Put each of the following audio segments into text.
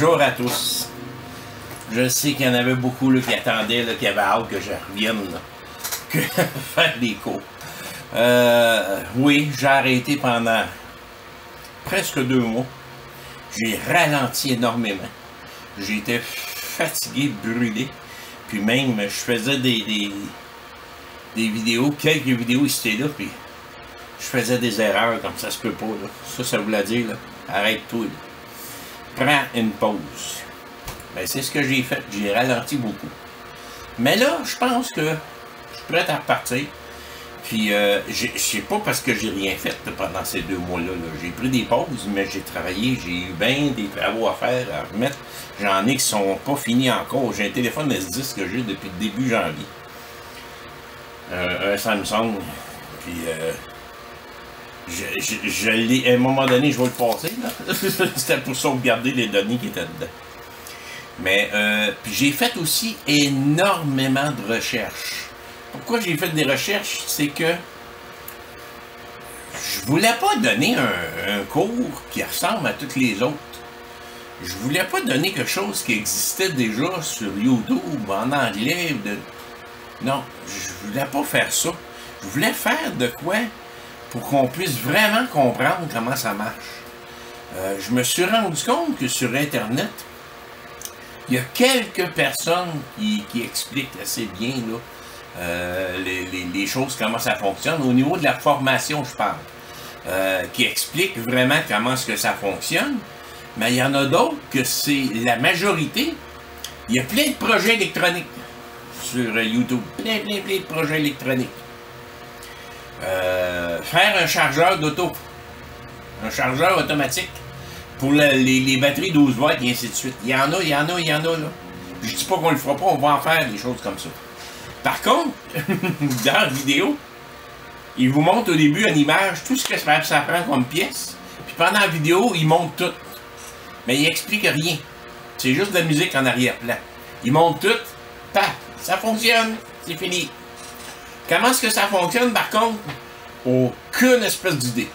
Bonjour à tous. Je sais qu'il y en avait beaucoup là, qui attendaient, là, qui avaient hâte que je revienne, là, que faire des cours. Oui, j'ai arrêté pendant presque 2 mois. J'ai ralenti énormément. J'étais fatigué, brûlé. Puis même, je faisais des vidéos, quelques vidéos ici et là, puis je faisais des erreurs comme ça se peut pas. Là. Ça voulait dire, là, arrête-toi. Prends une pause. Ben, c'est ce que j'ai fait. J'ai ralenti beaucoup. Mais là, je pense que je suis prêt à repartir. Puis, c'est pas parce que j'ai rien fait là, pendant ces 2 mois-là. Là. J'ai pris des pauses, mais j'ai travaillé. J'ai eu bien des travaux à faire, à remettre. J'en ai qui sont pas finis encore. J'ai un téléphone S10 que j'ai depuis le début janvier. Un Samsung. Puis, je l'ai, à un moment donné, je vais le passer. C'était pour sauvegarder les données qui étaient dedans. Mais, puis j'ai fait aussi énormément de recherches. Pourquoi j'ai fait des recherches? C'est que je voulais pas donner un cours qui ressemble à tous les autres. Je voulais pas donner quelque chose qui existait déjà sur YouTube, en anglais. Non, je voulais pas faire ça. Je voulais faire de quoi pour qu'on puisse vraiment comprendre comment ça marche. Je me suis rendu compte que sur Internet, il y a quelques personnes qui expliquent assez bien là, les choses, comment ça fonctionne. Au niveau de la formation, je parle. Qui expliquent vraiment comment est-ce que ça fonctionne. Mais il y en a d'autres que c'est la majorité. Il y a plein de projets électroniques sur YouTube. Plein de projets électroniques. Faire un chargeur d'auto. Un chargeur automatique. Pour les batteries 12 volts et ainsi de suite. Il y en a là. Je dis pas qu'on le fera pas, on va en faire des choses comme ça. Par contre, dans la vidéo, il vous montre au début une image, tout ce que ça prend comme pièce. Puis pendant la vidéo, il montre tout. Mais il explique rien. C'est juste de la musique en arrière-plan. Il montre tout, paf, ça fonctionne, c'est fini. Comment est-ce que ça fonctionne par contre? Aucune espèce d'idée.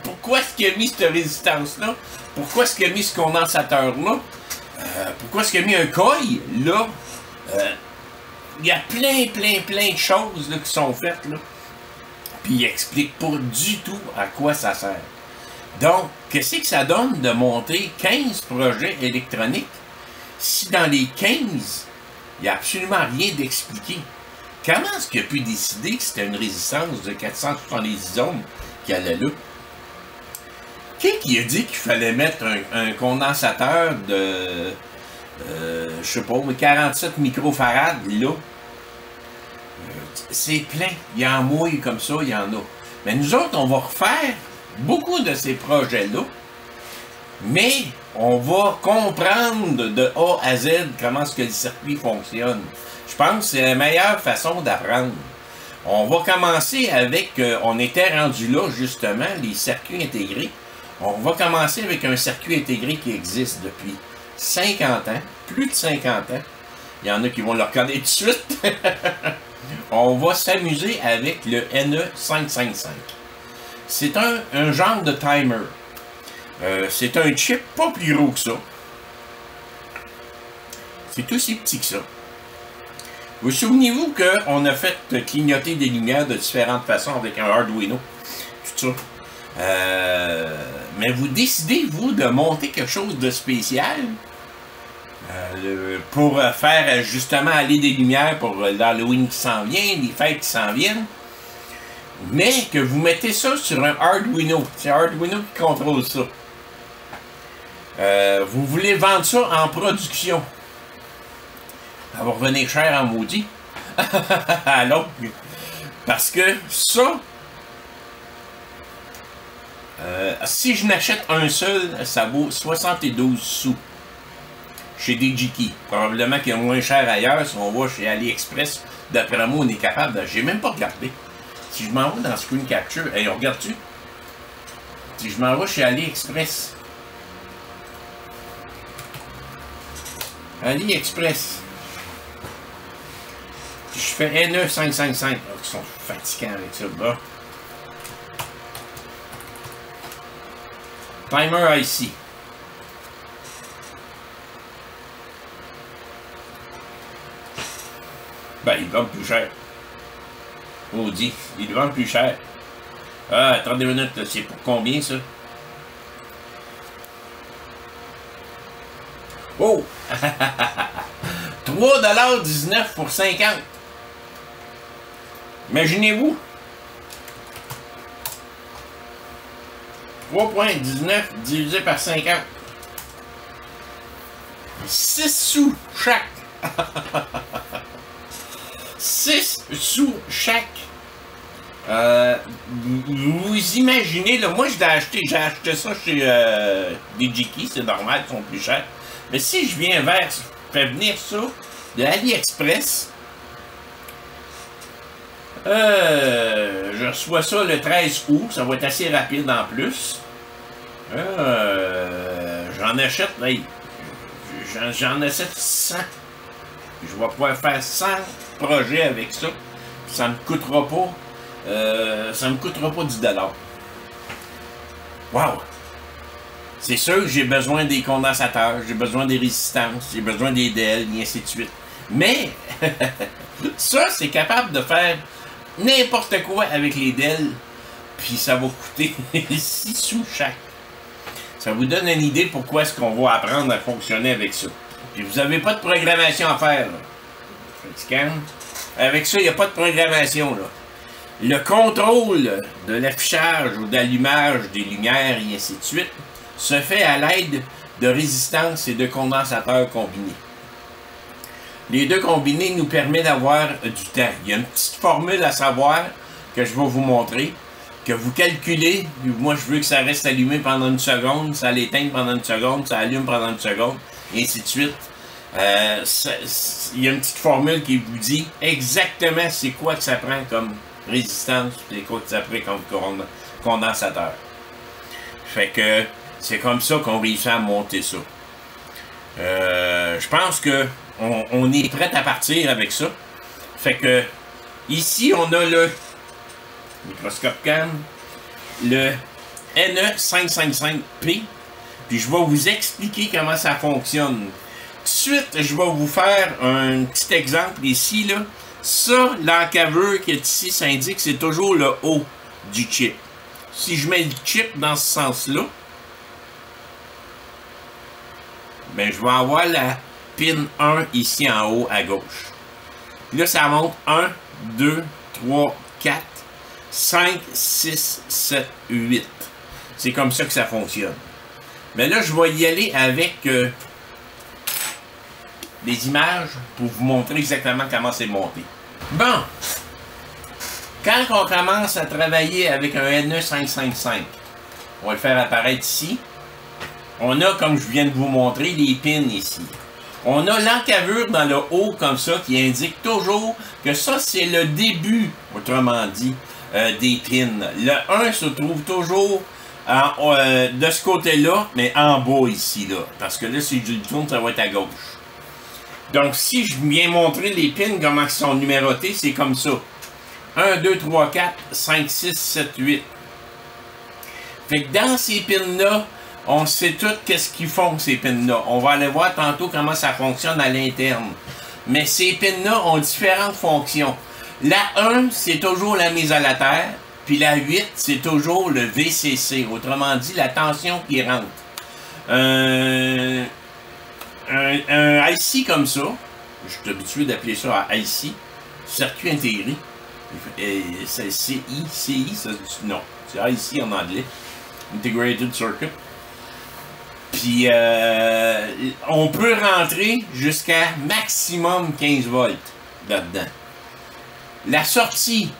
Pourquoi est-ce qu'il a mis cette résistance-là? Pourquoi est-ce qu'il a mis ce condensateur-là? Pourquoi est-ce qu'il a mis un coil là? Il y a plein de choses là, qui sont faites là. Puis il explique pas du tout à quoi ça sert. Donc, qu'est-ce que ça donne de monter 15 projets électroniques si dans les 15, il n'y a absolument rien d'expliqué? Comment est-ce qu'il a pu décider que c'était une résistance de 470 ohms qui allait là? Qui a dit qu'il fallait mettre un condensateur de, je sais pas, 47 microfarades là? C'est plein. Il y en mouille comme ça, il y en a. Mais nous autres, on va refaire beaucoup de ces projets-là, mais on va comprendre de A à Z comment est-ce que le circuit fonctionne. Je pense que c'est la meilleure façon d'apprendre. On va commencer avec, on était rendu là justement, les circuits intégrés. On va commencer avec un circuit intégré qui existe depuis 50 ans, plus de 50 ans. Il y en a qui vont le reconnaître tout de suite. On va s'amuser avec le NE555. C'est un genre de timer. C'est un chip pas plus gros que ça. C'est aussi petit que ça. Vous souvenez-vous qu'on a fait clignoter des lumières de différentes façons avec un Arduino? Tout ça. Mais vous décidez, vous, de monter quelque chose de spécial pour faire justement aller des lumières pour l'Halloween qui s'en vient, les fêtes qui s'en viennent. Mais que vous mettez ça sur un Arduino. C'est Arduino qui contrôle ça. Vous voulez vendre ça en production. Ça va revenir cher en maudit. Alors, parce que ça, si je n'achète un seul, ça vaut 72 sous. Chez DigiKey. Probablement qu'il y a moins cher ailleurs. Si on va chez AliExpress, d'après moi, on est capable de... J'ai même pas regardé. Si je m'en vais dans Screen Capture, hey, on regarde-tu? Si je m'en vais chez AliExpress. AliExpress. Je fais NE555. Ils sont fatigants avec ça. Bah. Timer IC. Ben, ils vendent plus cher. Audi, ils le vendent plus cher. Ah, attendez une minute, c'est pour combien ça? Oh! 3,19$ pour 50. Imaginez-vous. 3,19 divisé par 50. 6 sous chaque. 6 sous chaque. Vous imaginez, là, moi j'ai acheté ça chez DJI, c'est normal, ils sont plus chers. Mais si je viens faire venir ça de AliExpress, je reçois ça le 13 août, ça va être assez rapide en plus. J'en achète, hey, j'en achète 100. Je vais pouvoir faire 100 projets avec ça. Ça me coûtera pas. Ça me coûtera pas 10$. Wow! C'est sûr que j'ai besoin des condensateurs, j'ai besoin des résistances, j'ai besoin des DEL, et ainsi de suite. Mais, ça, c'est capable de faire n'importe quoi avec les DEL, puis ça va coûter 6 sous chaque. Ça vous donne une idée pourquoi est-ce qu'on va apprendre à fonctionner avec ça. Puis vous n'avez pas de programmation à faire, là. Scan. Avec ça, il n'y a pas de programmation, là. Le contrôle de l'affichage ou d'allumage des lumières et ainsi de suite se fait à l'aide de résistance et de condensateurs combinés. Les deux combinés nous permettent d'avoir du temps. Il y a une petite formule à savoir que je vais vous montrer, que vous calculez. Moi, je veux que ça reste allumé pendant une seconde, ça l'éteint pendant une seconde, ça allume pendant une seconde, et ainsi de suite. Il y a une petite formule qui vous dit exactement c'est quoi que ça prend comme résistance, et quoi que ça prend comme condensateur. Fait que c'est comme ça qu'on réussit à monter ça. Je pense que on est prêt à partir avec ça. Fait que ici on a le microscope CAM, le NE555P, puis je vais vous expliquer comment ça fonctionne. Ensuite, je vais vous faire un petit exemple ici, là. Ça, l'encaveur qui est ici, ça indique que c'est toujours le haut du chip. Si je mets le chip dans ce sens-là, ben, je vais avoir la pin 1 ici en haut à gauche. Puis là, ça monte 1, 2, 3, 4, 5, 6, 7, 8. C'est comme ça que ça fonctionne. Mais là, je vais y aller avec des images pour vous montrer exactement comment c'est monté. Bon, quand on commence à travailler avec un NE555, on va le faire apparaître ici. On a, comme je viens de vous montrer, les pins ici. On a l'encavure dans le haut comme ça qui indique toujours que ça c'est le début, autrement dit, des pins. Le 1 se trouve toujours de ce côté-là, mais en bas ici, là. Parce que là, si je le tourne, ça va être à gauche. Donc, si je viens montrer les pins, comment ils sont numérotés, c'est comme ça. 1, 2, 3, 4, 5, 6, 7, 8. Fait que dans ces pins-là, on sait tout qu'est-ce qu'ils font, ces pins-là. On va aller voir tantôt comment ça fonctionne à l'interne. Mais ces pins-là ont différentes fonctions. La 1, c'est toujours la mise à la terre. Puis la 8, c'est toujours le VCC. Autrement dit, la tension qui rentre. Un IC comme ça, je suis habitué d'appeler ça un IC, circuit intégré. C'est CI, ça, non, c'est IC en anglais. Integrated Circuit. Puis, on peut rentrer jusqu'à maximum 15 volts là-dedans. La sortie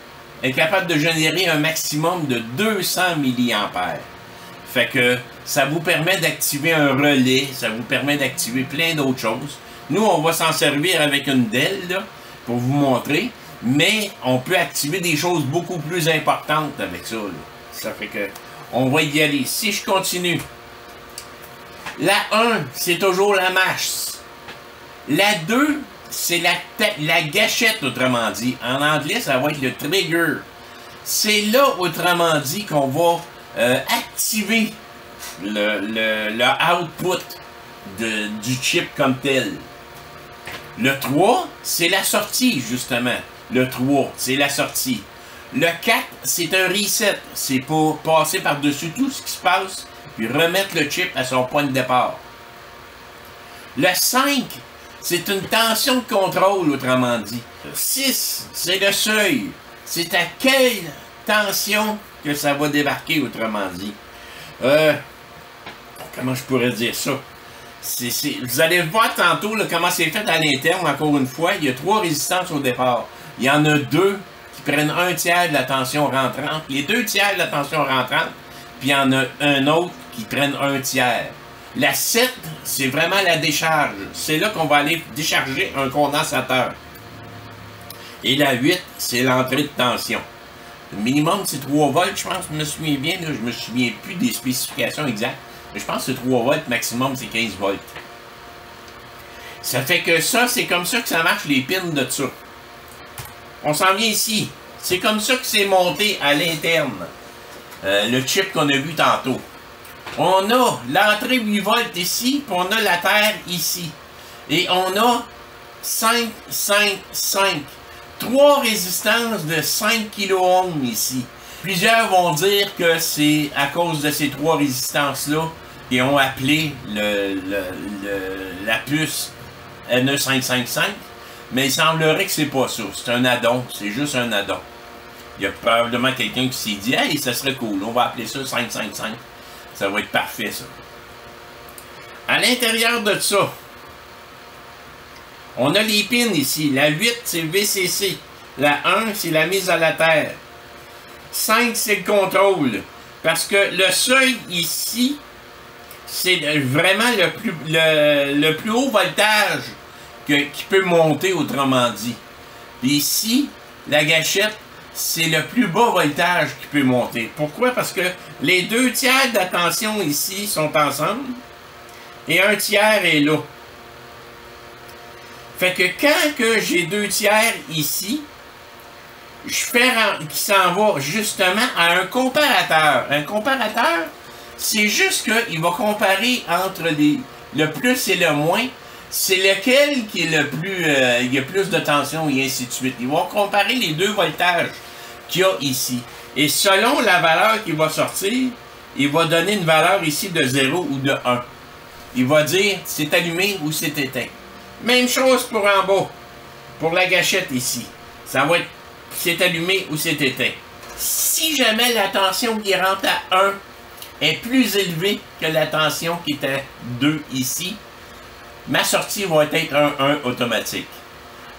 est capable de générer un maximum de 200 mA. Fait que ça vous permet d'activer un relais, ça vous permet d'activer plein d'autres choses. Nous, on va s'en servir avec une DEL, là, pour vous montrer, mais on peut activer des choses beaucoup plus importantes avec ça, là. Ça fait que on va y aller. Si je continue, la 1, c'est toujours la masse. La 2, c'est la gâchette, autrement dit. En anglais, ça va être le trigger. C'est là, autrement dit, qu'on va activer le output du chip comme tel. Le 3, c'est la sortie, justement. Le 3, c'est la sortie. Le 4, c'est un reset. C'est pour passer par-dessus tout ce qui se passe, puis remettre le chip à son point de départ. Le 5, c'est une tension de contrôle, autrement dit. 6, c'est le seuil. C'est à quelle tension que ça va débarquer, autrement dit. Comment je pourrais dire ça? Vous allez voir tantôt là, comment c'est fait à l'interne, encore une fois. Il y a 3 résistances au départ. Il y en a 2 qui prennent 1/3 de la tension rentrante. Les 2/3 de la tension rentrante, puis il y en a un autre qui prennent 1/3. La 7, c'est vraiment la décharge. C'est là qu'on va aller décharger un condensateur. Et la 8, c'est l'entrée de tension. Le minimum, c'est 3 volts, je pense. Je me souviens bien, là, je me souviens plus des spécifications exactes. Mais je pense que c'est 3 volts, maximum, c'est 15 volts. Ça fait que ça, c'est comme ça que ça marche, les pins de ça. On s'en vient ici. C'est comme ça que c'est monté à l'interne. Le chip qu'on a vu tantôt. On a l'entrée 8 volts ici, puis on a la terre ici. Et on a 5, 5, 5. 3 résistances de 5 kΩ ici. Plusieurs vont dire que c'est à cause de ces 3 résistances-là qu'ils ont appelé la puce NE555, mais il semblerait que c'est pas ça. C'est un addon, c'est juste un addon. Il y a probablement quelqu'un qui s'est dit « Hey, ça serait cool, on va appeler ça 555. Ça va être parfait, ça. » À l'intérieur de ça, on a les pins ici. La 8, c'est VCC. La 1, c'est la mise à la terre. 5, c'est le contrôle. Parce que le seuil ici, c'est vraiment le plus haut voltage qui peut monter, autrement dit. Et ici, la gâchette, c'est le plus bas voltage qui peut monter. Pourquoi? Parce que les 2/3 de la tension ici sont ensemble et 1/3 est là. Fait que quand que j'ai 2/3 ici, je fais qui s'en va justement à un comparateur. Un comparateur, c'est juste qu'il va comparer entre le plus et le moins. C'est lequel qui est le plus... il y a plus de tension et ainsi de suite. Il va comparer les 2 voltages qu'il y a ici. Et selon la valeur qui va sortir, il va donner une valeur ici de 0 ou de 1. Il va dire c'est allumé ou c'est éteint. Même chose pour en bas. Pour la gâchette ici. Ça va être c'est allumé ou c'est éteint. Si jamais la tension qui rentre à 1 est plus élevée que la tension qui est à 2 ici, ma sortie va être un 1 automatique.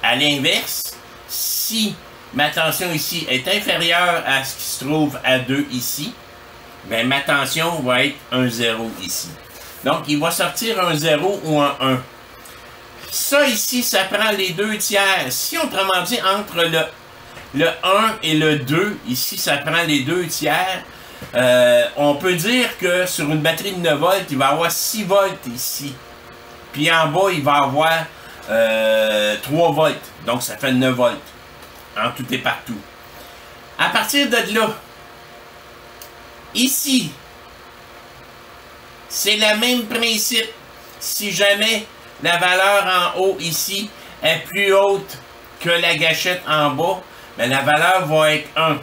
À l'inverse, si ma tension ici est inférieure à ce qui se trouve à 2 ici, ben ma tension va être un 0 ici. Donc, il va sortir un 0 ou un 1. Ça ici, ça prend les 2/3. Si, autrement dit, entre le 1 et le 2, ici, ça prend les 2/3. On peut dire que sur une batterie de 9 volts, il va y avoir 6 volts ici. Puis en bas, il va y avoir 3 volts. Donc, ça fait 9 volts. En tout et partout. À partir de là, ici, c'est le même principe. Si jamais la valeur en haut ici est plus haute que la gâchette en bas, ben la valeur va être 1.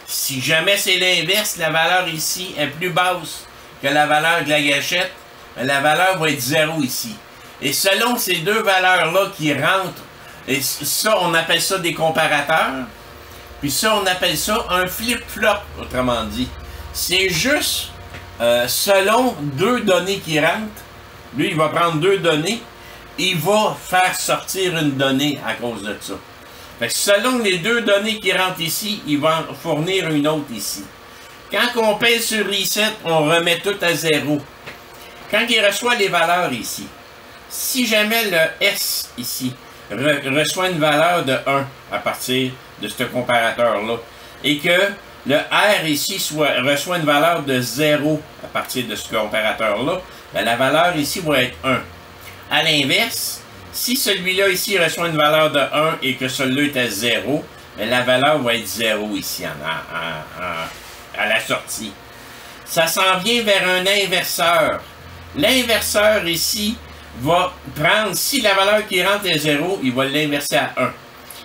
Si jamais c'est l'inverse, la valeur ici est plus basse que la valeur de la gâchette, ben la valeur va être 0 ici. Et selon ces deux valeurs-là qui rentrent, et ça, on appelle ça des comparateurs, puis ça, on appelle ça un flip-flop, autrement dit. C'est juste selon 2 données qui rentrent, lui, il va prendre 2 données, il va faire sortir une donnée à cause de ça. Fait que selon les 2 données qui rentrent ici, il va en fournir une autre ici. Quand on pèse sur Reset, on remet tout à 0. Quand il reçoit les valeurs ici, si jamais le S ici reçoit une valeur de 1 à partir de ce comparateur-là, et que le R ici reçoit une valeur de 0 à partir de ce comparateur-là, ben la valeur ici va être 1. À l'inverse, si celui-là ici reçoit une valeur de 1 et que celui-là est à 0, ben la valeur va être 0 ici à la sortie. Ça s'en vient vers un inverseur. L'inverseur ici va prendre, si la valeur qui rentre est 0, il va l'inverser à 1.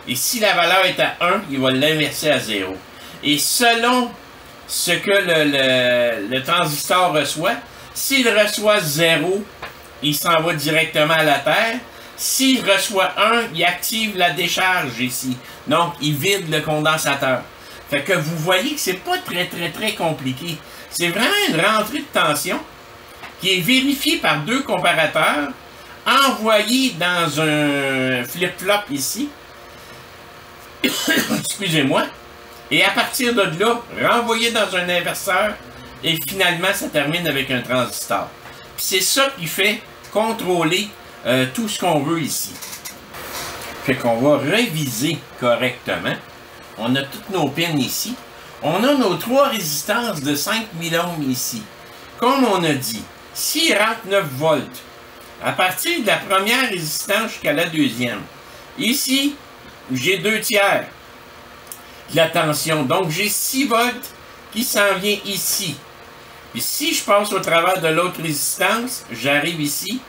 Et si la valeur est à 1, il va l'inverser à 0. Et selon ce que le transistor reçoit, s'il reçoit 0, il s'en va directement à la Terre. S'il reçoit 1, il active la décharge ici. Donc, il vide le condensateur. Fait que vous voyez que c'est pas très compliqué. C'est vraiment une rentrée de tension qui est vérifiée par deux comparateurs, envoyée dans un flip-flop ici. Excusez-moi. Et à partir de là, renvoyé dans un inverseur, et finalement, ça termine avec un transistor. Puis c'est ça qui fait contrôler tout ce qu'on veut ici. Fait qu'on va réviser correctement. On a toutes nos pins ici. On a nos 3 résistances de 5000 ohms ici. Comme on a dit, s'il rentre 9 volts, à partir de la première résistance jusqu'à la deuxième, ici, j'ai 2 tiers de la tension. Donc, j'ai 6 volts qui s'en vient ici. Puis si je passe au travers de l'autre résistance, j'arrive ici.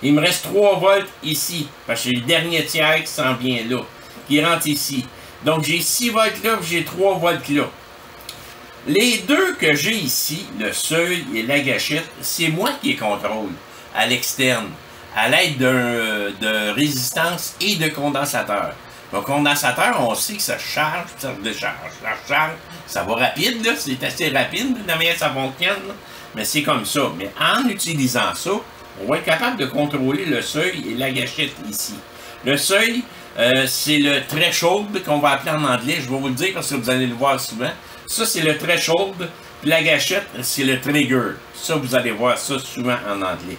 Il me reste 3 volts ici, parce que j'ai le dernier tiers qui s'en vient là, qui rentre ici. Donc, j'ai 6 volts là, j'ai 3 volts là. Les deux que j'ai ici, le seuil et la gâchette, c'est moi qui les contrôle à l'externe, à l'aide de résistance et de condensateur. Le condensateur, on sait que ça charge, ça décharge, ça charge, ça va rapide, là, c'est assez rapide, de la manière ça fonctionne, là. Mais c'est comme ça. Mais en utilisant ça, on va être capable de contrôler le seuil et la gâchette ici. Le seuil, c'est le threshold qu'on va appeler en anglais. Je vais vous le dire parce que vous allez le voir souvent. Ça, c'est le threshold. Puis la gâchette, c'est le trigger. Ça, vous allez voir ça souvent en anglais.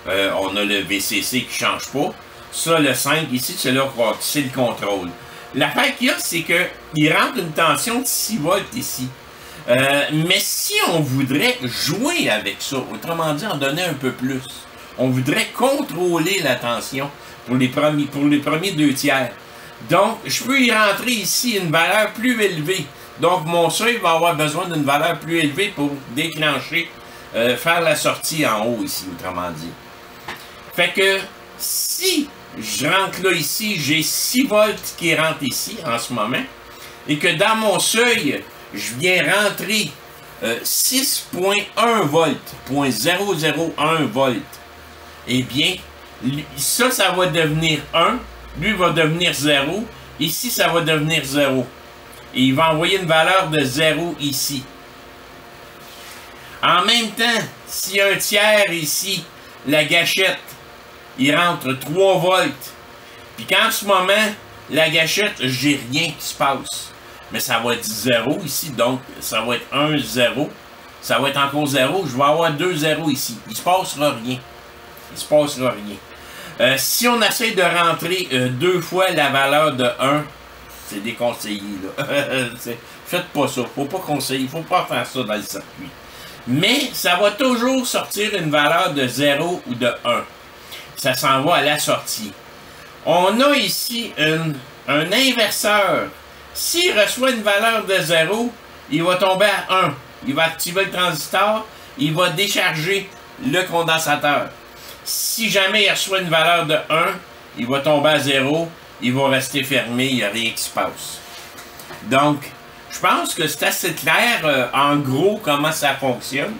On a le VCC qui ne change pas. Ça, le 5 ici, c'est là que c'est le contrôle. L'affaire qu'il y a, c'est qu'il rentre une tension de 6 volts ici. Mais si on voudrait jouer avec ça, autrement dit, en donner un peu plus, on voudrait contrôler la tension pour les premiers 2 tiers. Donc, je peux y rentrer ici une valeur plus élevée. Donc, mon seuil va avoir besoin d'une valeur plus élevée pour déclencher, faire la sortie en haut ici, autrement dit. Fait que, si je rentre là ici, j'ai 6 volts qui rentrent ici en ce moment, et que dans mon seuil, je viens rentrer 6.1 volts, 0.001 volts, eh bien, ça va devenir 1, lui va devenir 0, ici, ça va devenir 0. Et il va envoyer une valeur de 0 ici. En même temps, s'il y a un tiers ici, la gâchette, il rentre 3 volts. Puis qu'en ce moment, la gâchette, j'ai rien qui se passe. Mais ça va être 0 ici, donc ça va être 1, 0. Ça va être encore 0. Je vais avoir 2 0 ici. Il ne se passera rien. Il ne se passera rien. Si on essaie de rentrer 2 fois la valeur de 1, c'est déconseillé, là. Faites pas ça. Faut pas conseiller. Faut pas faire ça dans le circuit. Mais ça va toujours sortir une valeur de 0 ou de 1. Ça s'en va à la sortie. On a ici un inverseur. S'il reçoit une valeur de 0, il va tomber à 1. Il va activer le transistor. Il va décharger le condensateur. Si jamais il reçoit une valeur de 1, il va tomber à 0. Il va rester fermé. Il n'y a rien qui se passe. Donc, je pense que c'est assez clair, en gros, comment ça fonctionne.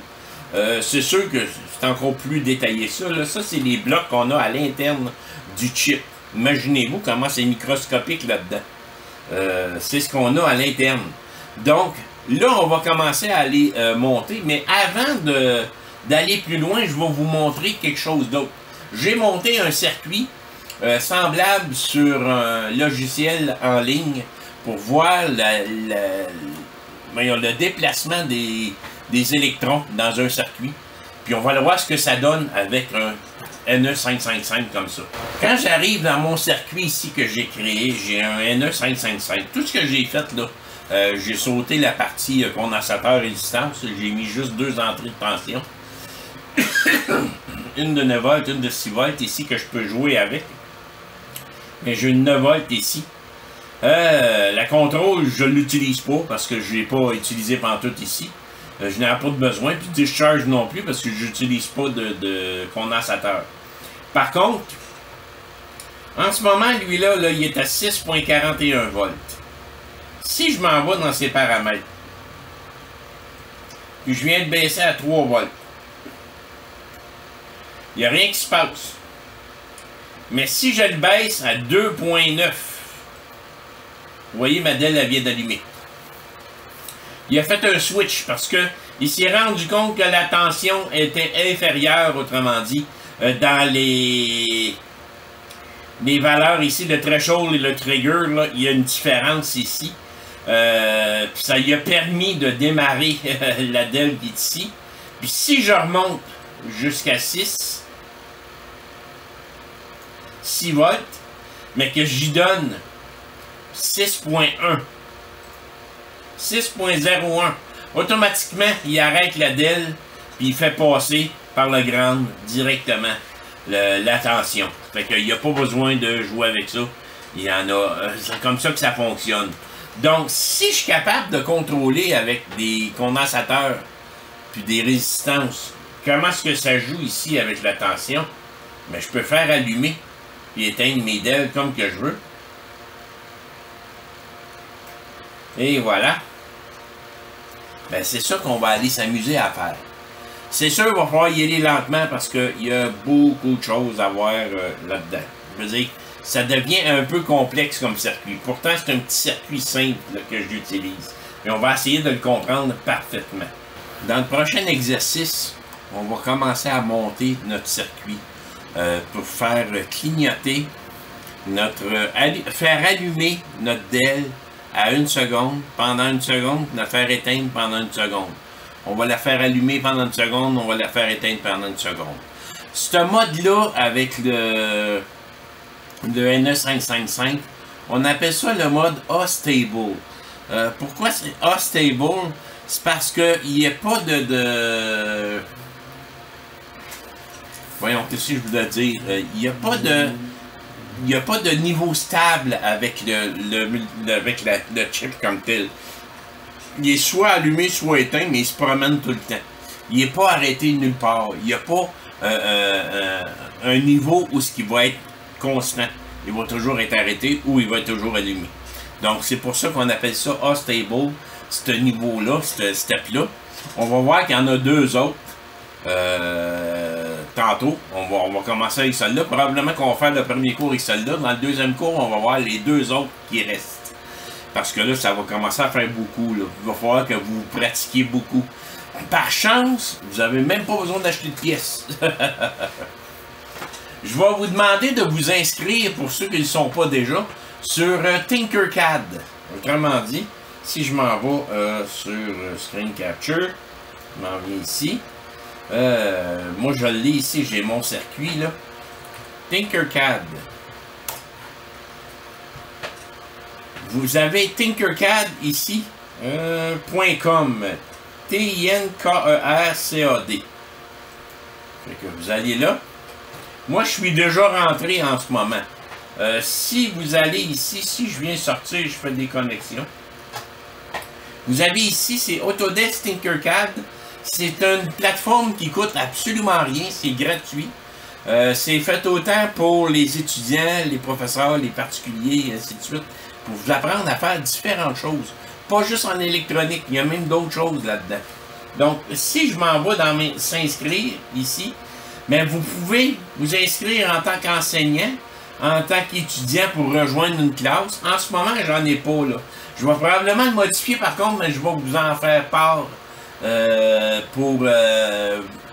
C'est sûr que c'est encore plus détaillé ça. Là. Ça, c'est les blocs qu'on a à l'interne du chip. Imaginez-vous comment c'est microscopique là-dedans. C'est ce qu'on a à l'interne. Donc, là, on va commencer à aller monter. Mais avant d'aller plus loin, je vais vous montrer quelque chose d'autre. J'ai monté un circuit semblable sur un logiciel en ligne pour voir le déplacement des électrons dans un circuit. Puis on va voir ce que ça donne avec un NE555 comme ça. Quand j'arrive dans mon circuit ici que j'ai créé, j'ai un NE555. Tout ce que j'ai fait là, j'ai sauté la partie condensateur résistance. J'ai mis juste 2 entrées de tension. Une de 9 volts, une de 6 volts ici que je peux jouer avec. Mais j'ai une 9 volts ici. La contrôle, je ne l'utilise pas parce que je ne l'ai pas utilisé pantoute ici. Je n'ai pas de besoin, puis discharge non plus, parce que je n'utilise pas de condensateur. Par contre, en ce moment, lui-là, il est à 6,41 volts. Si je m'en vais dans ses paramètres, puis je viens de baisser à 3 volts, il n'y a rien qui se passe. Mais si je le baisse à 2,9, vous voyez, ma DEL, elle vient d'allumer. Il a fait un switch parce que il s'est rendu compte que la tension était inférieure, autrement dit, dans les valeurs ici, le threshold et le trigger, là, il y a une différence ici. Puis ça lui a permis de démarrer la DEL qui est ici. Puis si je remonte jusqu'à 6 volts, mais que j'y donne 6.1, 6.01, automatiquement, il arrête la DEL, puis il fait passer par le ground directement la tension. Fait qu'il n'y a pas besoin de jouer avec ça. Il y en a. C'est comme ça que ça fonctionne. Donc, si je suis capable de contrôler avec des condensateurs puis des résistances, comment est-ce que ça joue ici avec la tension, mais je peux faire allumer et éteindre mes DEL comme que je veux. Et voilà. Ben, c'est ça qu'on va aller s'amuser à faire. C'est sûr, il va falloir y aller lentement parce qu'il y a beaucoup de choses à voir là-dedans. Je veux dire, ça devient un peu complexe comme circuit. Pourtant, c'est un petit circuit simple là, que j'utilise. Et on va essayer de le comprendre parfaitement. Dans le prochain exercice, on va commencer à monter notre circuit pour faire clignoter faire allumer notre DEL à 1 seconde, pendant 1 seconde, la faire éteindre pendant 1 seconde. On va la faire allumer pendant 1 seconde, on va la faire éteindre pendant 1 seconde. Ce mode-là, avec le NE555, on appelle ça le mode A-Stable. Pourquoi c'est A-Stable? C'est parce qu'il n'y a pas voyons, qu'est-ce que je voulais dire? Il n'y a pas de niveau stable avec le chip comme tel. Il est soit allumé, soit éteint, mais il se promène tout le temps. Il n'est pas arrêté nulle part. Il n'y a pas un niveau où ce qui va être constant. Il va toujours être arrêté ou il va être toujours allumé. Donc, c'est pour ça qu'on appelle ça A-Stable, ce niveau-là, ce step-là. On va voir qu'il y en a 2 autres. Tantôt, on va commencer avec celle-là. Probablement qu'on va faire le premier cours avec celle-là. Dans le deuxième cours, on va voir les 2 autres qui restent. Parce que là, ça va commencer à faire beaucoup. Là. Il va falloir que vous pratiquiez beaucoup. Par chance, vous n'avez même pas besoin d'acheter de pièces. Je vais vous demander de vous inscrire, pour ceux qui ne le sont pas déjà, sur Tinkercad. Autrement dit, si je m'en vais sur Screen Capture, je m'en viens ici. Moi, je l'ai ici, j'ai mon circuit, là. Tinkercad. Vous avez Tinkercad ici, .com. T-I-N-K-E-R-C-A-D. Fait que vous allez là. Moi, je suis déjà rentré en ce moment. Si vous allez ici, si je viens sortir, je fais des connexions. Vous avez ici, c'est Autodesk Tinkercad. C'est une plateforme qui coûte absolument rien, c'est gratuit. C'est fait autant pour les étudiants, les professeurs, les particuliers, et ainsi de suite, pour vous apprendre à faire différentes choses. Pas juste en électronique, il y a même d'autres choses là-dedans. Donc, si je m'en vais dans mes s'inscrire ici, mais vous pouvez vous inscrire en tant qu'enseignant, en tant qu'étudiant pour rejoindre une classe. En ce moment, j'en ai pas, là. Je vais probablement le modifier par contre, mais je vais vous en faire part pour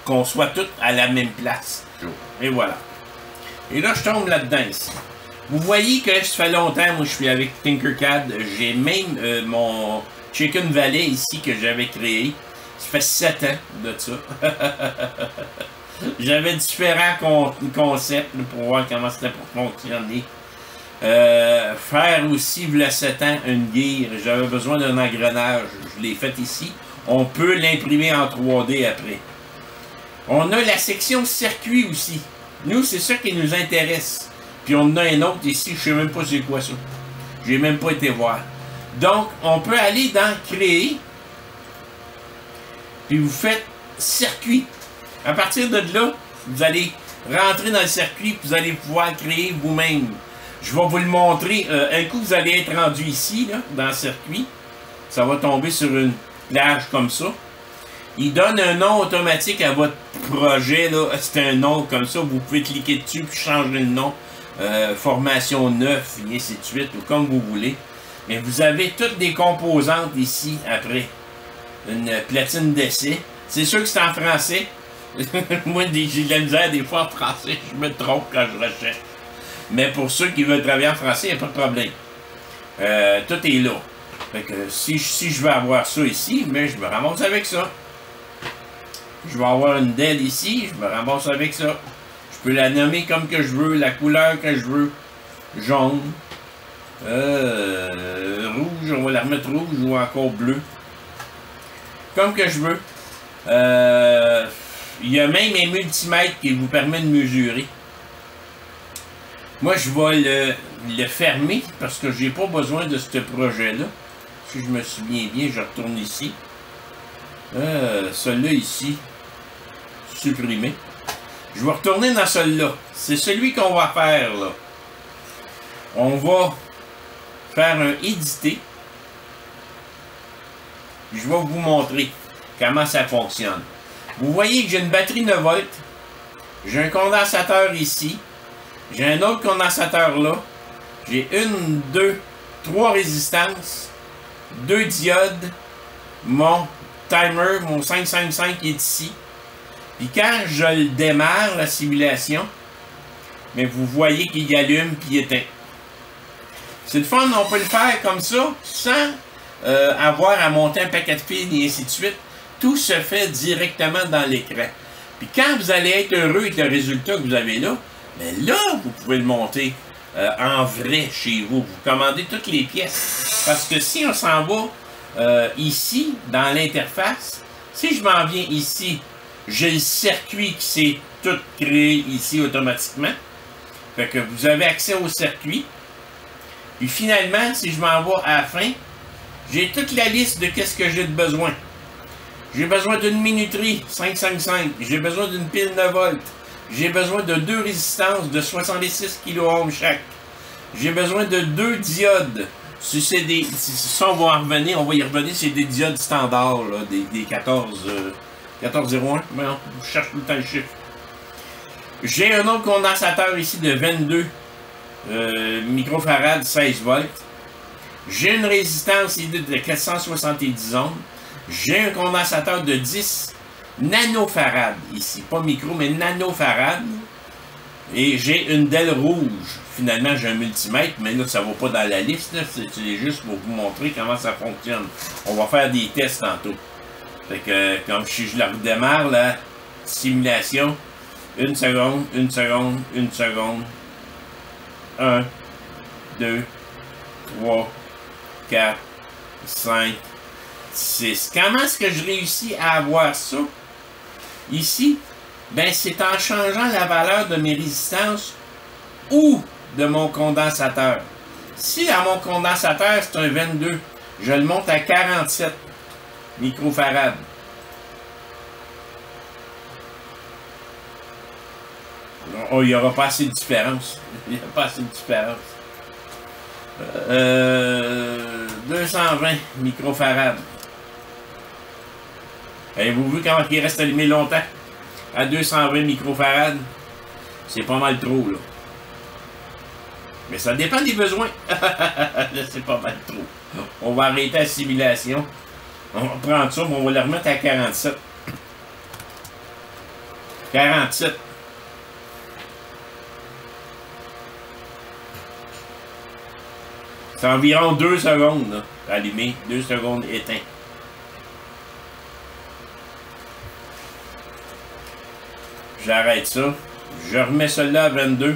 qu'on soit tous à la même place. Et voilà. Et là, je tombe là-dedans ici. Vous voyez que ça fait longtemps, moi, je suis avec Tinkercad. J'ai même mon Chicken Valley ici que j'avais créé. Ça fait 7 ans de ça. J'avais différents concepts pour voir comment c'était pour fonctionner. Faire aussi, il y a 7 ans, une gear. J'avais besoin d'un engrenage. Je l'ai fait ici. On peut l'imprimer en 3D après. On a la section circuit aussi. Nous, c'est ça qui nous intéresse. Puis on en a un autre ici, je sais même pas c'est quoi ça. J'ai même pas été voir. Donc, on peut aller dans Créer. puis vous faites circuit. À partir de là, vous allez rentrer dans le circuit, puis vous allez pouvoir créer vous-même. Je vais vous le montrer. Un coup, vous allez être rendu ici, là, dans le circuit. Ça va tomber sur une plage comme ça. Il donne un nom automatique à votre projet. C'est un nom comme ça. Vous pouvez cliquer dessus puis changer le nom. Formation 9, et ainsi de suite, ou comme vous voulez. Mais vous avez toutes des composantes ici, après. Une platine d'essai. C'est sûr que c'est en français. Moi, j'ai de la misère des fois en français. Je me trompe quand je recherche. Mais pour ceux qui veulent travailler en français, il n'y a pas de problème. Tout est là. Fait que si je veux avoir ça ici, mais je me ramasse avec ça. Je vais avoir une DEL ici, je me ramasse avec ça. Je peux la nommer comme que je veux, la couleur que je veux. Jaune. Rouge, on va la remettre rouge ou encore bleu. Comme que je veux. Il y a même un multimètre qui vous permet de mesurer. Moi, je vais le fermer parce que j'ai pas besoin de ce projet-là. Si je me souviens bien, je retourne ici. Celui-là ici, supprimé. Je vais retourner dans celui-là. C'est celui qu'on va faire, là. On va faire un éditer. Je vais vous montrer comment ça fonctionne. Vous voyez que j'ai une batterie 9 volts. J'ai un condensateur ici. J'ai un autre condensateur là. J'ai 1, 2, 3 résistances. 2 diodes. Mon timer, mon 555 est ici. Puis quand je le démarre, la simulation, mais vous voyez qu'il allume puis il éteint. C'est le fun, on peut le faire comme ça, sans avoir à monter un paquet de fils et ainsi de suite. Tout se fait directement dans l'écran. Puis quand vous allez être heureux avec le résultat que vous avez là, mais là, vous pouvez le monter en vrai chez vous. Vous commandez toutes les pièces. Parce que si on s'en va ici, dans l'interface, si je m'en viens ici, j'ai le circuit qui s'est tout créé ici automatiquement. Fait que vous avez accès au circuit. Puis finalement, si je m'en vais à la fin, j'ai toute la liste de qu'est-ce que j'ai de besoin. J'ai besoin d'une minuterie 555. J'ai besoin d'une pile 9 volts. J'ai besoin de 2 résistances de 66 kΩ chaque. J'ai besoin de 2 diodes. Si c'est des. Ça, on va y revenir, c'est des diodes standards, là, des 1401. Mais non, je cherche tout le temps le chiffre. J'ai un autre condensateur ici de 22 microfarad 16 volts. J'ai une résistance ici de 470 ohms. J'ai un condensateur de 10 nanofarad ici. Pas micro, mais nanofarad. Et j'ai une DEL rouge. Finalement, j'ai un multimètre, mais là, ça ne va pas dans la liste. C'est juste pour vous montrer comment ça fonctionne. On va faire des tests tantôt. Fait que, comme si je la redémarre, la simulation, 1 seconde, 1 seconde, 1 seconde. 1, 2, 3, 4, 5, 6. Comment est-ce que je réussis à avoir ça? Ici, ben c'est en changeant la valeur de mes résistances ou de mon condensateur. Si à mon condensateur, c'est un 22, je le monte à 47 microfarad. Oh, il n'y aura pas assez de différence. Il n'y a pas assez de différence. 220 microfarad. Avez-vous vu comment il reste allumé longtemps? À 220 microfarad, c'est pas mal trop, là. Mais ça dépend des besoins. Là, c'est pas mal trop. On va arrêter la simulation. On va prendre ça, mais on va le remettre à 47. 47. C'est environ 2 secondes, là, allumé, 2 secondes éteint. J'arrête ça. Je remets celui-là à 22.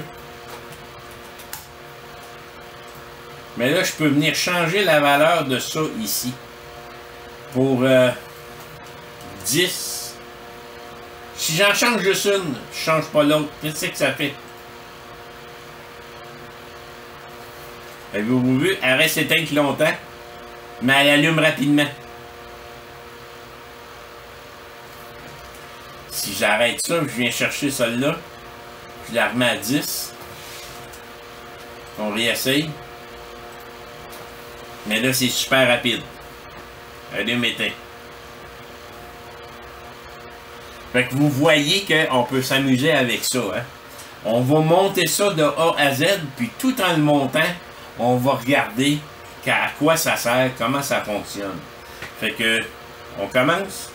Mais là, je peux venir changer la valeur de ça ici. Pour 10. Si j'en change juste une, je ne change pas l'autre. Qu'est-ce que ça fait? Avez-vous vu? Elle reste éteinte longtemps, mais elle allume rapidement. Si j'arrête ça, je viens chercher celle-là, je la remets à 10. On réessaye. Mais là, c'est super rapide. Allez, mettez. Fait que vous voyez qu'on peut s'amuser avec ça. Hein? On va monter ça de A à Z, puis tout en le montant, on va regarder à quoi ça sert, comment ça fonctionne. Fait que, on commence.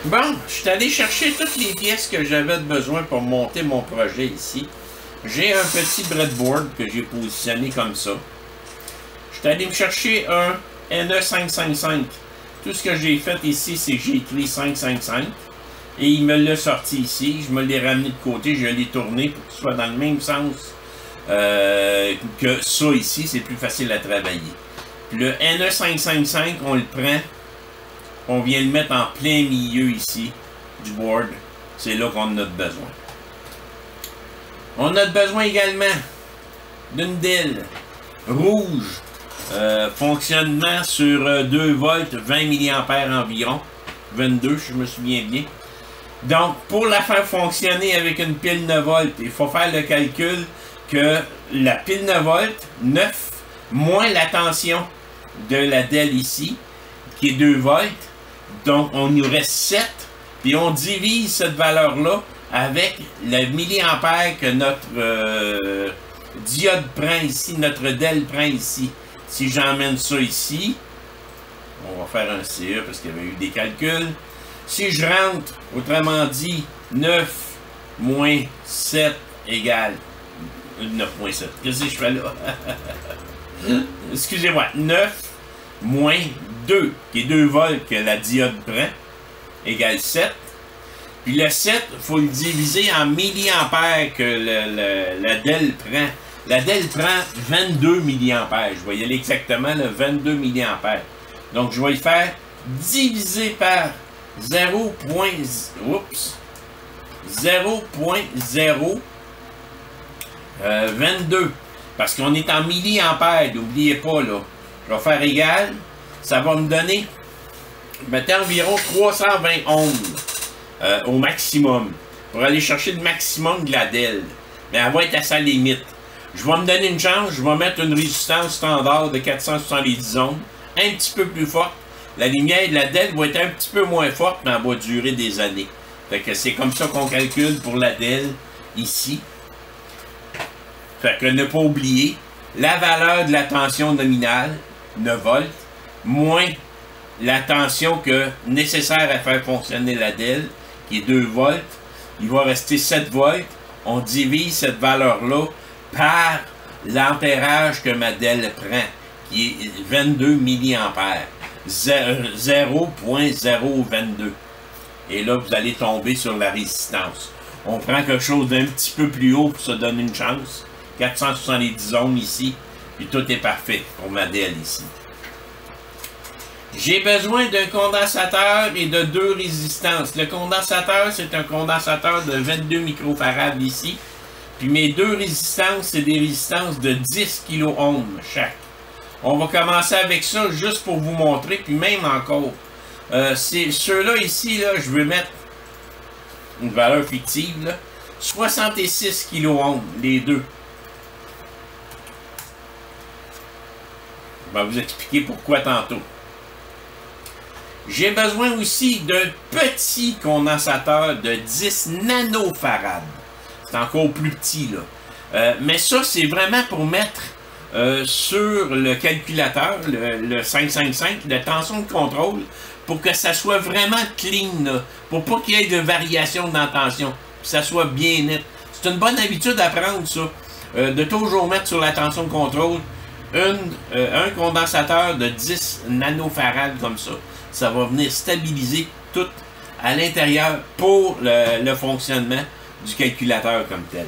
Bon, je suis allé chercher toutes les pièces que j'avais besoin pour monter mon projet ici. J'ai un petit breadboard que j'ai positionné comme ça. Je suis allé me chercher un NE555. Tout ce que j'ai fait ici, c'est que j'ai écrit 555. Et il me l'a sorti ici. Je me l'ai ramené de côté, je l'ai tourné pour qu'il soit dans le même sens que ça ici. C'est plus facile à travailler. Le NE555, on le prend. On vient le mettre en plein milieu ici du board. C'est là qu'on a besoin. On a besoin également d'une DEL rouge. Fonctionnement sur 2 volts, 20 mA environ. 22, je me souviens bien. Donc, pour la faire fonctionner avec une pile 9 volts, il faut faire le calcul que la pile 9 volts, 9, moins la tension de la DEL ici, qui est 2 volts. Donc, on nous reste 7, puis on divise cette valeur-là avec le milliampère que notre diode prend ici, notre DEL prend ici. Si j'emmène ça ici, on va faire un CE parce qu'il y avait eu des calculs. Si je rentre, autrement dit, 9 moins 7 égale 9.7. Qu'est-ce que je fais là? Excusez-moi, 9 moins 2, qui est 2 volts que la diode prend, égale 7. Puis le 7, il faut le diviser en milliampères que la DEL prend. La DEL prend 22 milliampères. Je vais y aller exactement, le 22 milliampères. Donc, je vais le faire diviser par 0.022. Parce qu'on est en milliampères, n'oubliez pas, là. Je vais faire égal. Ça va me donner, mettez environ 320 ohms au maximum. Pour aller chercher le maximum de la DEL. Mais elle va être à sa limite. Je vais me donner une chance, je vais mettre une résistance standard de 470 ohms, un petit peu plus forte. La lumière de la DEL va être un petit peu moins forte, mais elle va durer des années. Fait que c'est comme ça qu'on calcule pour la DEL ici. Fait que ne pas oublier, la valeur de la tension nominale, 9 volts, moins la tension nécessaire à faire fonctionner la DEL, qui est 2 volts, il va rester 7 volts. On divise cette valeur-là par l'ampérage que ma DEL prend, qui est 22 milliampères. 0.022. Et là, vous allez tomber sur la résistance. On prend quelque chose d'un petit peu plus haut pour se donner une chance. 470 ohms ici, puis tout est parfait pour ma DEL ici. J'ai besoin d'un condensateur et de 2 résistances. Le condensateur, c'est un condensateur de 22 microfarad ici. Puis mes 2 résistances, c'est des résistances de 10 kΩ chaque. On va commencer avec ça juste pour vous montrer, puis même encore. C'est ceux-là ici, là, je vais mettre une valeur fictive, là, 66 kΩ, les deux. Je vais vous expliquer pourquoi tantôt. J'ai besoin aussi d'un petit condensateur de 10 nanofarad. C'est encore plus petit, là. Mais ça, c'est vraiment pour mettre sur le calculateur, le 555, la tension de contrôle, pour que ça soit vraiment clean, là, pour pas qu'il y ait de variation dans la tension, que ça soit bien net. C'est une bonne habitude à prendre, ça, de toujours mettre sur la tension de contrôle un condensateur de 10 nanofarad comme ça. Ça va venir stabiliser tout à l'intérieur pour le fonctionnement du calculateur comme tel.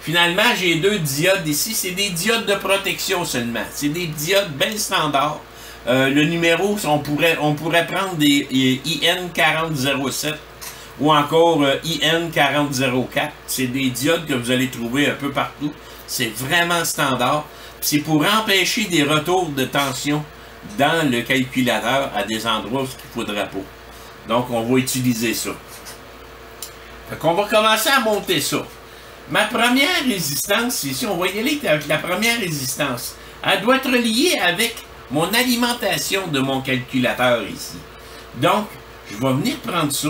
Finalement, j'ai 2 diodes ici. C'est des diodes de protection seulement. C'est des diodes bien standards. Le numéro, on pourrait prendre des IN4007 ou encore IN4004. C'est des diodes que vous allez trouver un peu partout. C'est vraiment standard. C'est pour empêcher des retours de tension dans le calculateur à des endroits où il ne faudra pas. Donc, on va utiliser ça. Fait qu'on va commencer à monter ça. Ma première résistance, ici, on va y aller avec la première résistance. Elle doit être liée avec mon alimentation de mon calculateur ici. Donc, je vais venir prendre ça,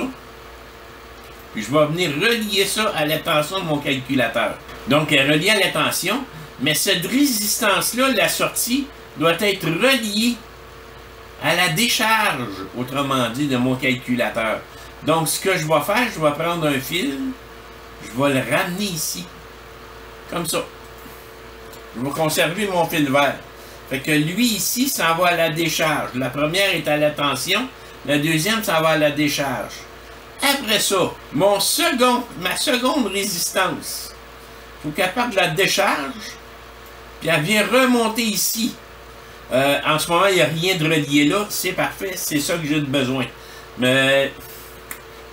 puis je vais venir relier ça à la tension de mon calculateur. Donc, elle est reliée à la tension, mais cette résistance-là, la sortie, doit être reliée à la décharge, autrement dit, de mon calculateur. Donc, ce que je vais faire, je vais prendre un fil, je vais le ramener ici, comme ça. Je vais conserver mon fil vert. Fait que lui, ici, ça va à la décharge. La première est à la tension, la deuxième, ça va à la décharge. Après ça, ma seconde résistance, il faut qu'elle parte de la décharge, puis elle vient remonter ici. En ce moment, il n'y a rien de relié là. C'est parfait, c'est ça que j'ai besoin. Mais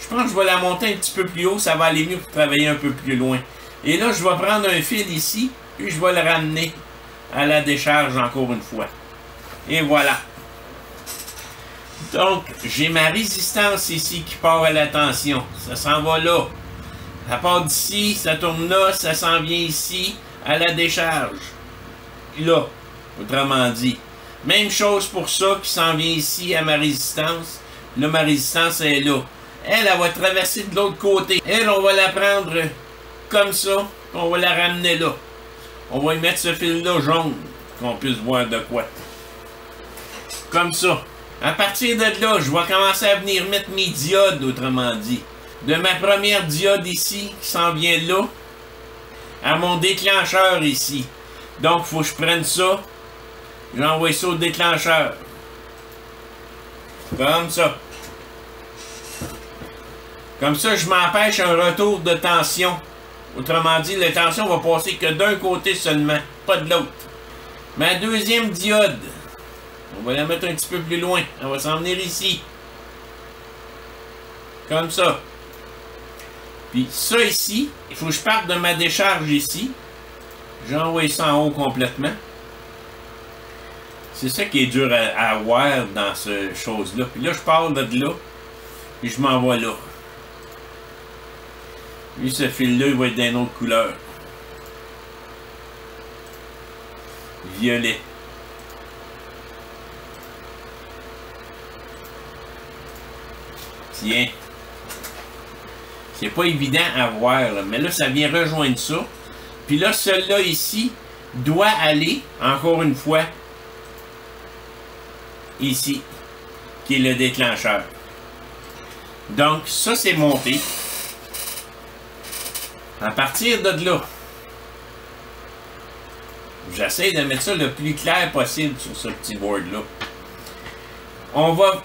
je pense que je vais la monter un petit peu plus haut. Ça va aller mieux pour travailler un peu plus loin. Et là, je vais prendre un fil ici, puis je vais le ramener à la décharge encore une fois. Et voilà. Donc, j'ai ma résistance ici qui part à la tension. Ça s'en va là. Ça part d'ici, ça tourne là, ça s'en vient ici, à la décharge. Là, autrement dit. Même chose pour ça qui s'en vient ici à ma résistance. Là, ma résistance est là. Elle va traverser de l'autre côté. Elle, on va la prendre comme ça. On va la ramener là. On va y mettre ce fil-là jaune, qu'on puisse voir de quoi. Comme ça. À partir de là, je vais commencer à venir mettre mes diodes, autrement dit. De ma première diode ici, qui s'en vient là, à mon déclencheur ici. Donc, il faut que je prenne ça. J'envoie ça au déclencheur. Comme ça. Comme ça, je m'empêche un retour de tension. Autrement dit, la tension va passer que d'un côté seulement, pas de l'autre. Ma deuxième diode, on va la mettre un petit peu plus loin. Elle va s'en venir ici. Comme ça. Puis ça ici, il faut que je parte de ma décharge ici. J'envoie ça en haut complètement. C'est ça qui est dur à voir dans ce chose-là. Puis là, je pars de là, puis je m'envoie là. Lui, ce fil-là, il va être d'une autre couleur. Violet. Tiens. C'est pas évident à voir, là. Mais là, ça vient rejoindre ça. Puis là, celui-là ici doit aller, encore une fois, ici, qui est le déclencheur. Donc, ça, c'est monté. À partir de là, j'essaie de mettre ça le plus clair possible sur ce petit board-là. On va...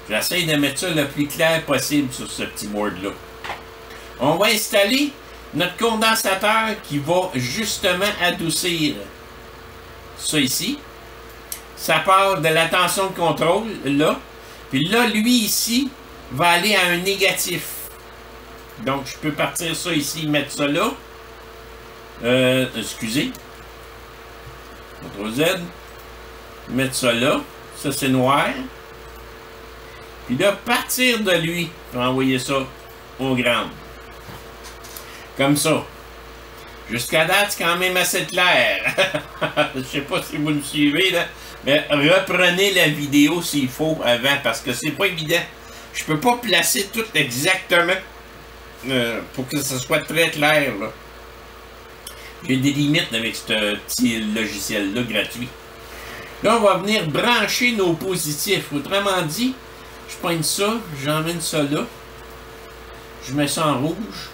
J'essaie de mettre ça le plus clair possible sur ce petit board-là. On va installer notre condensateur qui va justement adoucir ça ici. Ça part de la tension de contrôle, là. Puis là, lui, ici, va aller à un négatif. Donc, je peux partir ça ici, mettre ça là. Excusez. CTRL-Z. Mettre ça là. Ça, c'est noir. Puis là, partir de lui, pour envoyer ça au grand. Comme ça. Jusqu'à date, c'est quand même assez clair. Je sais pas si vous me suivez, là. Mais reprenez la vidéo s'il faut avant, parce que c'est pas évident. Je peux pas placer tout exactement pour que ce soit très clair, là. J'ai des limites avec ce petit logiciel-là gratuit. Là, on va venir brancher nos positifs. Autrement dit, je pointe ça, j'emmène ça là. Je mets ça en rouge.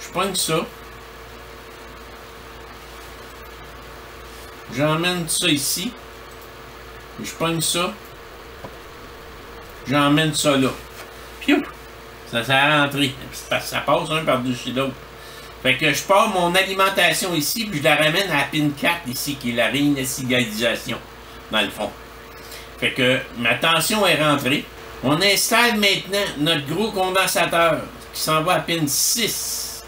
Je pointe ça. J'emmène ça ici. Je pogne ça. J'emmène ça là. Piou! Ça s'est rentré. Ça passe un par-dessus l'autre. Fait que je pars mon alimentation ici, puis je la ramène à la pin 4 ici, qui est la réinitialisation, dans le fond. Fait que ma tension est rentrée. On installe maintenant notre gros condensateur qui s'en va à pin 6.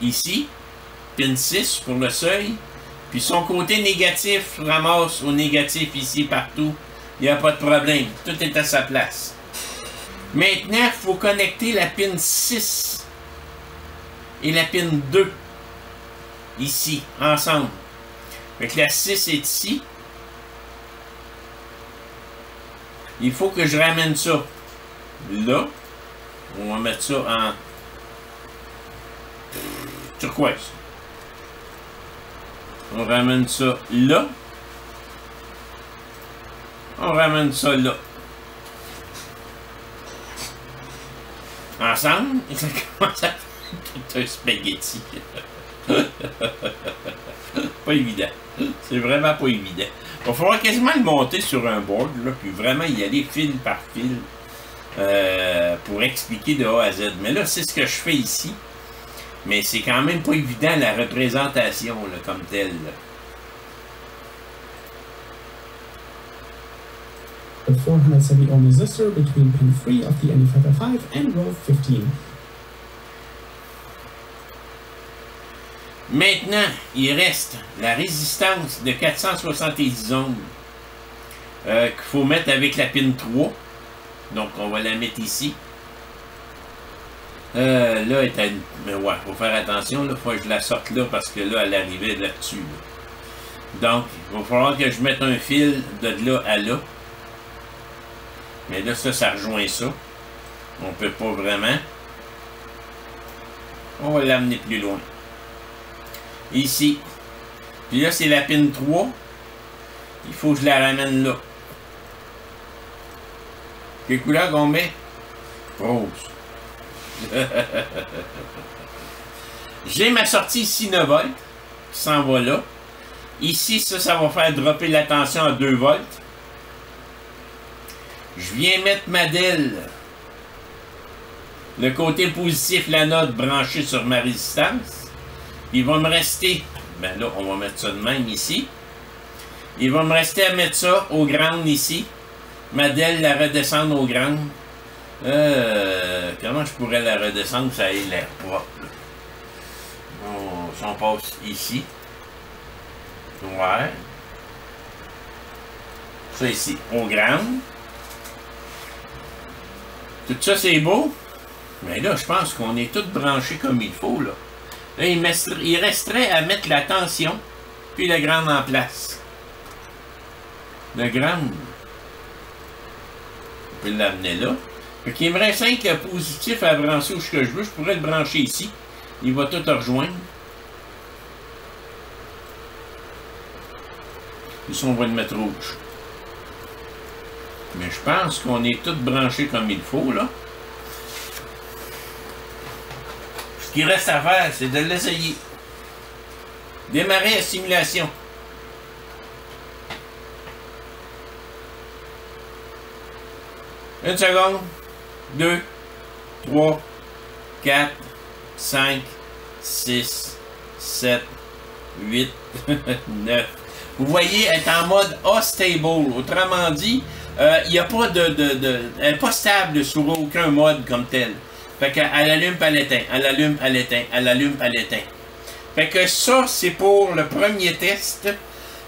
Ici. Pin 6 pour le seuil. Puis son côté négatif ramasse au négatif ici partout. Il n'y a pas de problème. Tout est à sa place. Maintenant, il faut connecter la pin 6 et la pin 2 ici, ensemble. Fait que la 6 est ici. Il faut que je ramène ça là. On va mettre ça en turquoise. On ramène ça là. On ramène ça là. Ensemble, ça commence à faire tout un spaghetti. Pas évident. C'est vraiment pas évident. Il va falloir quasiment le monter sur un board, là, puis vraiment y aller fil par fil pour expliquer de A à Z. Mais là, c'est ce que je fais ici. Mais c'est quand même pas évident la représentation là, comme telle. Là. The 470 ohm resistor between pin 3 of the NE555 and row 15. Maintenant, il reste la résistance de 470 ohms qu'il faut mettre avec la pin 3. Donc, on va la mettre ici. Là, mais ouais, faut faire attention, là, faut que je la sorte là parce que là, elle arrivait là-dessus. Là. Donc, il va falloir que je mette un fil de là à là. Mais là, ça rejoint ça. On peut pas vraiment. On va l'amener plus loin. Ici. Puis là, c'est la pin 3. Il faut que je la ramène là. Quelle couleur qu'on met? Rose. J'ai ma sortie ici 9 volts qui s'en va là. Ici, ça va faire dropper la tension à 2 volts. Je viens mettre ma DEL. Le côté positif, l'anode branchée sur ma résistance. Il va me rester, ben là, on va mettre ça de même ici. Il va me rester à mettre ça au ground ici. Ma DEL la redescendre au ground. Comment je pourrais la redescendre ça ait l'air propre? Si on passe ici. Ouais. Ça ici, au ground. Tout ça c'est beau. Mais là, je pense qu'on est tous branchés comme il faut. Là, là il resterait à mettre la tension puis le ground en place. Le ground. On peut l'amener là. Fait qu'il me reste 5 positifs à brancher où je veux. Je pourrais le brancher ici. Il va tout rejoindre. Ici, on va le mettre rouge. Mais je pense qu'on est tous branchés comme il faut, là. Ce qu'il reste à faire, c'est de l'essayer. Démarrer la simulation. Une seconde. 2, 3, 4, 5, 6, 7, 8, 9. Vous voyez, elle est en mode A-stable. Autrement dit, il n'y a pas elle n'est pas stable sur aucun mode comme tel. Fait qu'elle allume, elle éteint. Elle allume, elle éteint. Elle allume, elle éteint. Fait que ça, c'est pour le premier test.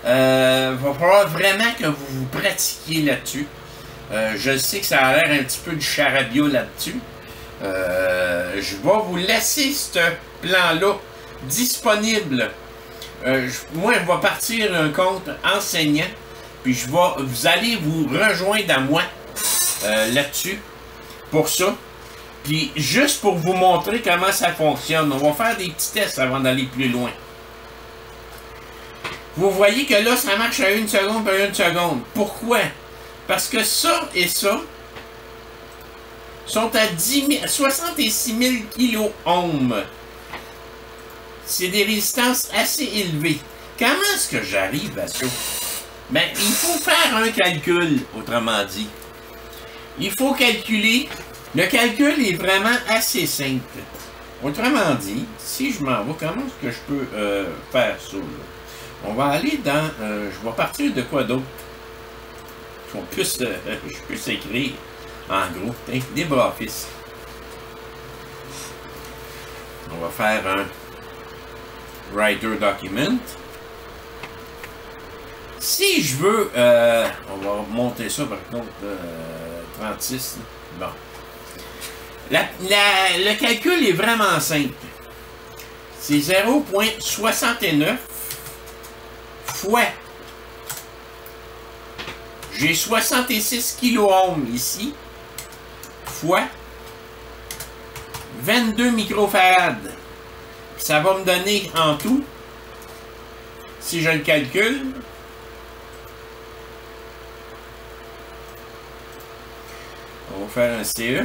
Va falloir vraiment que vous vous pratiquiez là-dessus. Je sais que ça a l'air un petit peu du charabia là-dessus. je vais vous laisser ce plan-là disponible. Moi, je vais partir un compte enseignant, puis vous allez vous rejoindre à moi là-dessus pour ça. Puis juste pour vous montrer comment ça fonctionne, on va faire des petits tests avant d'aller plus loin. Vous voyez que là, ça marche à 1 seconde par 1 seconde. Pourquoi? Parce que ça et ça sont à 66 000 kilo-ohms. C'est des résistances assez élevées. Comment est-ce que j'arrive à ça? Ben, il faut faire un calcul, autrement dit. Il faut calculer. Le calcul est vraiment assez simple. Autrement dit, si je m'en vais, comment est-ce que je peux faire ça? Là? On va aller dans... je vais partir de quoi d'autre? Je puisse écrire en gros. LibreOffice. On va faire un Writer Document. Si je veux... on va monter ça par contre 36. Bon. Le calcul est vraiment simple. C'est 0,69 fois. J'ai 66 kilo-ohms ici. Fois 22 microfarads. Ça va me donner en tout, si je le calcule, on va faire un CE.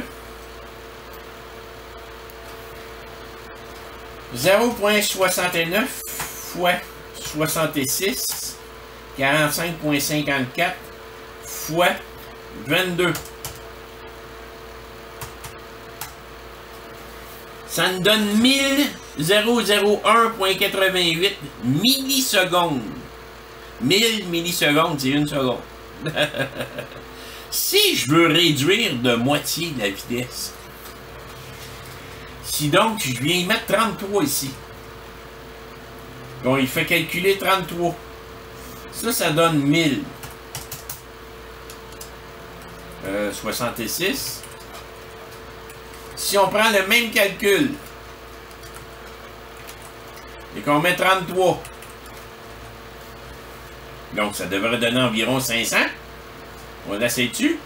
0,69 fois 66, 45,54 fois 22. Ça nous donne 1001,88 millisecondes. 1000 millisecondes, c'est 1 seconde. Si je veux réduire de moitié la vitesse, si donc je viens y mettre 33 ici, bon, il fait calculer 33. Ça donne 1000. 66. Si on prend le même calcul et qu'on met 33, donc ça devrait donner environ 500. On l'essaie dessus.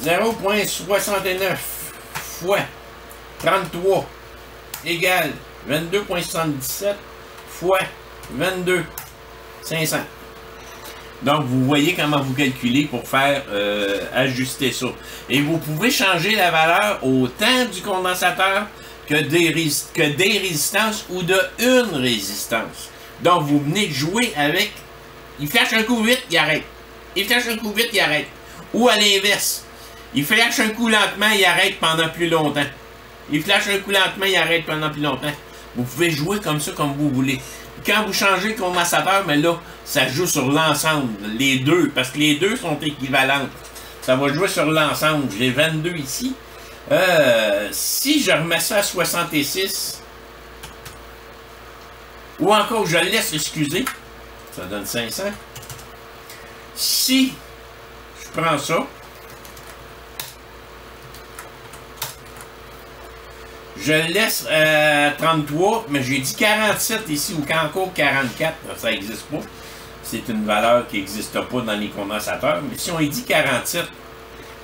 0,69 fois 33 égale 22,77 fois 22, 500. Donc, vous voyez comment vous calculez pour faire ajuster ça. Et vous pouvez changer la valeur autant du condensateur que des résistances ou de une résistance. Donc, vous venez de jouer avec... Il flash un coup vite, il arrête. Il flash un coup vite, il arrête. Ou à l'inverse. Il flash un coup lentement, il arrête pendant plus longtemps. Il flash un coup lentement, il arrête pendant plus longtemps. Vous pouvez jouer comme ça, comme vous voulez. Quand vous changez le condensateur, mais là, ça joue sur l'ensemble, les deux, parce que les deux sont équivalentes. Ça va jouer sur l'ensemble. J'ai 22 ici. Si je remets ça à 66, ou encore je laisse, excusez, ça donne 500. Si je prends ça, je le laisse à 33, mais j'ai dit 47 ici, ou encore 44, ça n'existe pas. C'est une valeur qui n'existe pas dans les condensateurs. Mais si on dit 47,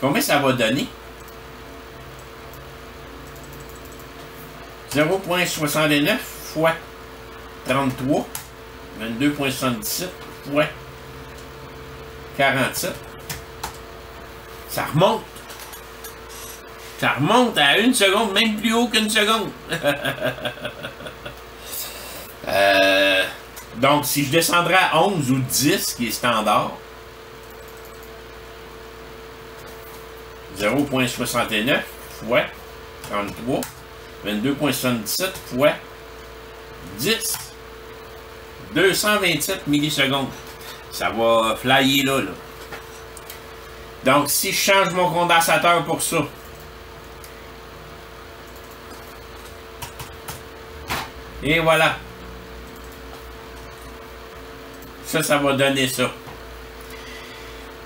combien ça va donner? 0,69 fois 33, 22,77 fois 47. Ça remonte. Ça remonte à 1 seconde, même plus haut qu'une seconde. Donc, si je descendrais à 11 ou 10, qui est standard, 0,69 fois 33, 22,77 fois 10, 227 millisecondes. Ça va flyer là. Donc, si je change mon condensateur pour ça, et voilà. Ça va donner ça.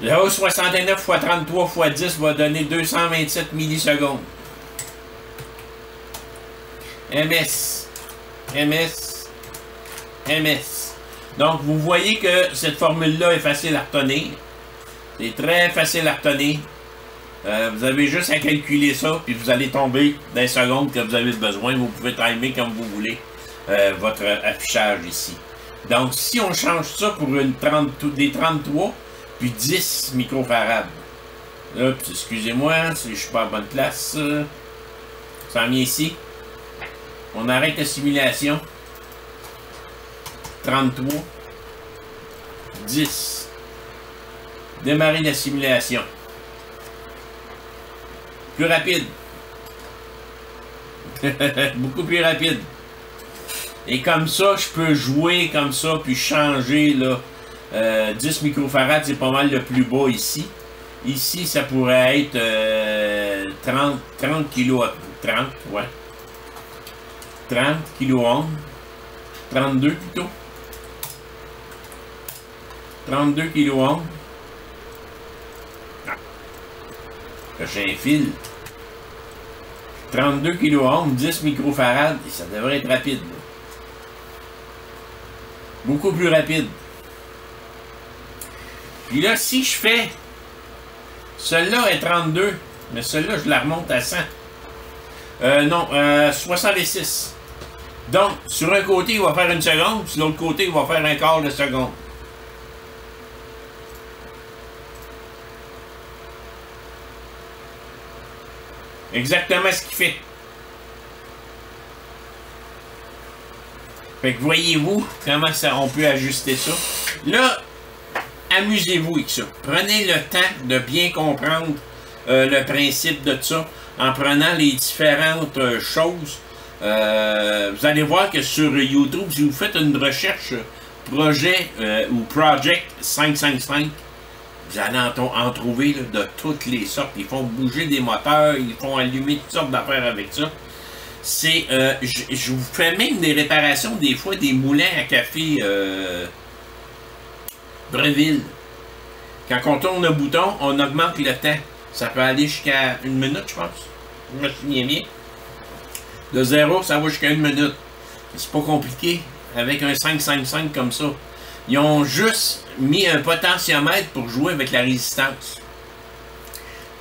0,69 fois 33 fois 10 va donner 227 millisecondes. MS, MS, MS. Donc, vous voyez que cette formule-là est facile à retenir. C'est très facile à retenir. Vous avez juste à calculer ça, puis vous allez tomber dans les secondes que vous avez besoin. Vous pouvez timer comme vous voulez votre affichage ici. Donc, si on change ça pour des 33, puis 10 microfarades. Excusez-moi, si je suis pas à bonne place. Ça en vient ici. On arrête la simulation. 33. 10. Démarrer la simulation. Plus rapide. Beaucoup plus rapide. Et comme ça, je peux jouer comme ça, puis changer, là. 10 microfarades, c'est pas mal le plus bas ici. Ici, ça pourrait être 30 kilo. 30, ouais. 30 kilo ohm. 32 plutôt. 32 kilo ohm. Ah. J'ai un fil. 32 kilo ohm, 10 microfarades, et ça devrait être rapide. Là. Beaucoup plus rapide. Puis là, si je fais... Celle-là est 32, mais celle-là, je la remonte à 100. Non, 66. Donc, sur un côté, il va faire une seconde, sur l'autre côté, il va faire un quart de seconde. Exactement ce qu'il fait. Fait que voyez-vous comment ça, on peut ajuster ça. Là, amusez-vous avec ça. Prenez le temps de bien comprendre le principe de ça en prenant les différentes choses. Vous allez voir que sur YouTube, si vous faites une recherche projet ou Project 555, vous allez en trouver là, de toutes les sortes. Ils font bouger des moteurs, ils font allumer toutes sortes d'affaires avec ça. C'est, je vous fais même des réparations, des fois, des moulins à café Breville. Quand on tourne le bouton, on augmente le temps. Ça peut aller jusqu'à 1 minute, je pense. Je me souviens bien. De 0, ça va jusqu'à 1 minute. C'est pas compliqué. Avec un 555 comme ça. Ils ont juste mis un potentiomètre pour jouer avec la résistance.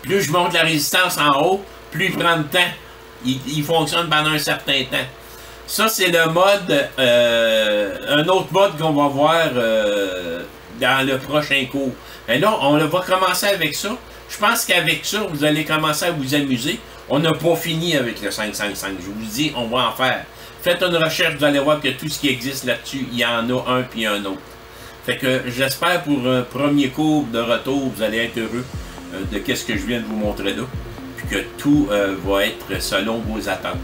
Plus je monte la résistance en haut, plus il prend de temps. Il fonctionne pendant un certain temps. Ça, c'est le mode, un autre mode qu'on va voir dans le prochain cours. Et là, on va commencer avec ça. Je pense qu'avec ça, vous allez commencer à vous amuser. On n'a pas fini avec le 555. Je vous dis, on va en faire. Faites une recherche, vous allez voir que tout ce qui existe là-dessus, il y en a un puis un autre. Fait que j'espère pour un premier cours de retour, vous allez être heureux de ce que je viens de vous montrer là. Puis que tout va être selon vos attentes.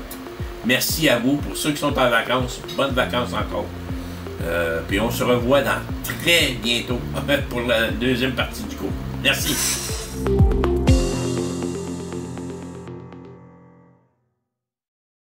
Merci à vous. Pour ceux qui sont en vacances, bonnes vacances encore. Puis on se revoit dans très bientôt pour la deuxième partie du cours. Merci.